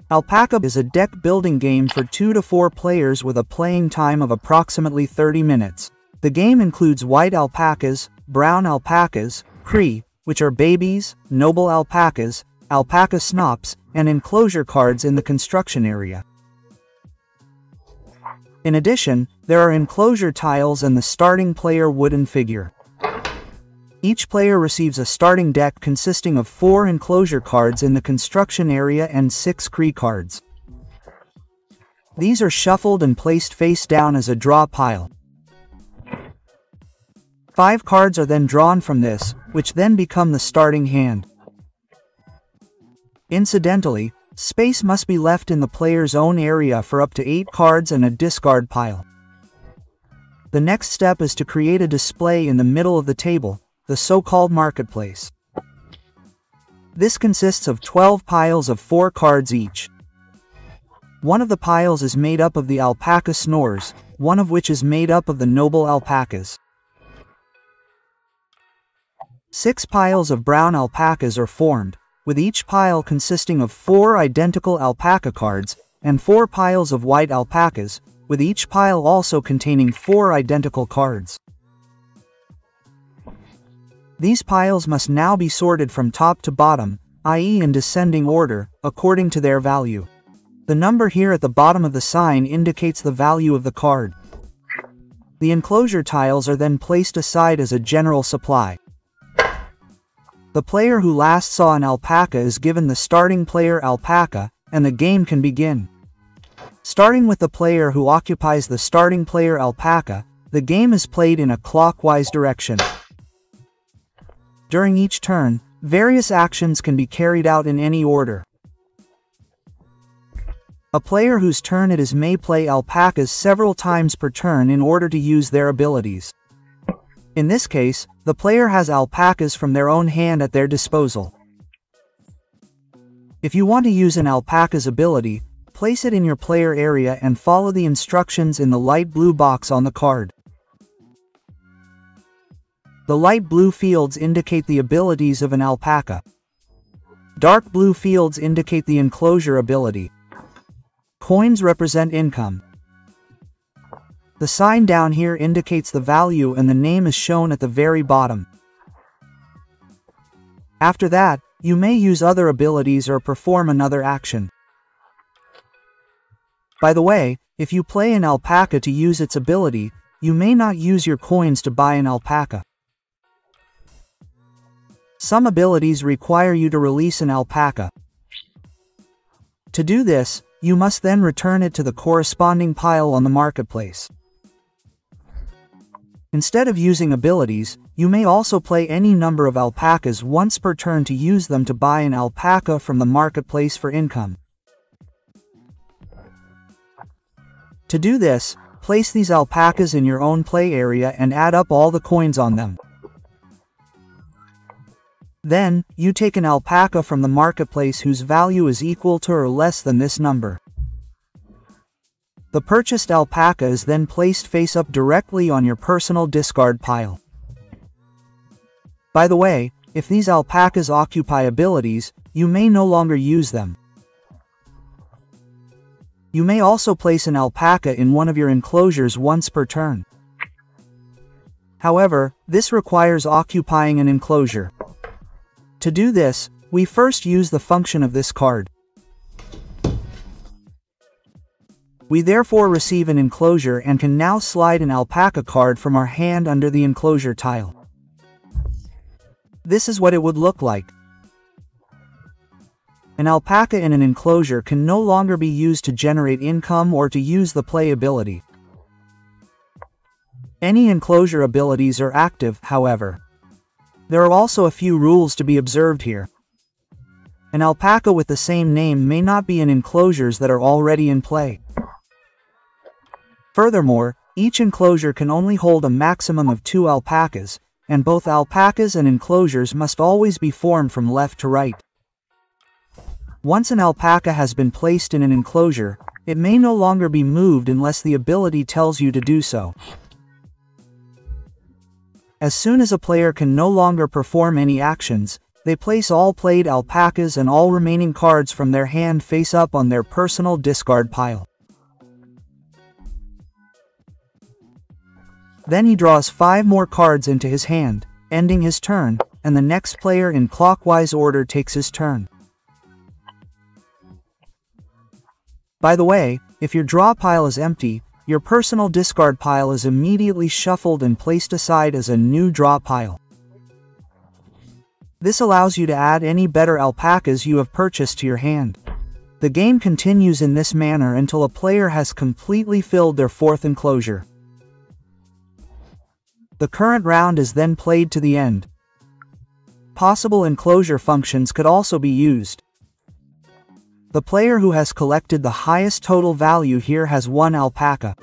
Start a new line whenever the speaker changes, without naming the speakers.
Alpaca is a deck-building game for 2 to 4 players with a playing time of approximately 30 minutes. The game includes white alpacas, brown alpacas, Cree, which are babies, noble alpacas, alpaca snops, and enclosure cards in the construction area. In addition, there are enclosure tiles and the starting player wooden figure. Each player receives a starting deck consisting of 4 enclosure cards in the construction area and 6 Cree cards. These are shuffled and placed face down as a draw pile. 5 cards are then drawn from this, which then become the starting hand. Incidentally, space must be left in the player's own area for up to 8 cards and a discard pile. The next step is to create a display in the middle of the table, the so-called marketplace. This consists of 12 piles of 4 cards each. One of the piles is made up of the alpaca snores, one of which is made up of the noble alpacas. 6 piles of brown alpacas are formed, with each pile consisting of 4 identical alpaca cards, and 4 piles of white alpacas, with each pile also containing 4 identical cards. These piles must now be sorted from top to bottom, i.e. in descending order, according to their value. The number here at the bottom of the sign indicates the value of the card. The enclosure tiles are then placed aside as a general supply. The player who last saw an alpaca is given the starting player alpaca, and the game can begin. Starting with the player who occupies the starting player alpaca, the game is played in a clockwise direction. During each turn, various actions can be carried out in any order. A player whose turn it is may play alpacas several times per turn in order to use their abilities. In this case, the player has alpacas from their own hand at their disposal. If you want to use an alpaca's ability, place it in your player area and follow the instructions in the light blue box on the card. The light blue fields indicate the abilities of an alpaca. Dark blue fields indicate the enclosure ability. Coins represent income. The sign down here indicates the value and the name is shown at the very bottom. After that, you may use other abilities or perform another action. By the way, if you play an alpaca to use its ability, you may not use your coins to buy an alpaca. Some abilities require you to release an alpaca. To do this, you must then return it to the corresponding pile on the marketplace. Instead of using abilities, you may also play any number of alpacas once per turn to use them to buy an alpaca from the marketplace for income. To do this, place these alpacas in your own play area and add up all the coins on them. Then, you take an alpaca from the marketplace whose value is equal to or less than this number. The purchased alpaca is then placed face up directly on your personal discard pile. By the way, if these alpacas occupy abilities, you may no longer use them. You may also place an alpaca in one of your enclosures once per turn. However, this requires occupying an enclosure. To do this, we first use the function of this card. We therefore receive an enclosure and can now slide an alpaca card from our hand under the enclosure tile. This is what it would look like. An alpaca in an enclosure can no longer be used to generate income or to use the play ability. Any enclosure abilities are active, however. There are also a few rules to be observed here. An alpaca with the same name may not be in enclosures that are already in play. Furthermore, each enclosure can only hold a maximum of 2 alpacas, and both alpacas and enclosures must always be formed from left to right. Once an alpaca has been placed in an enclosure, it may no longer be moved unless the ability tells you to do so. As soon as a player can no longer perform any actions, They place all played alpacas and all remaining cards from their hand face up on their personal discard pile. Then he draws 5 more cards into his hand, ending his turn, and the next player in clockwise order takes his turn. By the way, if your draw pile is empty, your personal discard pile is immediately shuffled and placed aside as a new draw pile. This allows you to add any better alpacas you have purchased to your hand. The game continues in this manner until a player has completely filled their 4th enclosure. The current round is then played to the end. Possible enclosure functions could also be used. The player who has collected the highest total value here has 1 alpaca.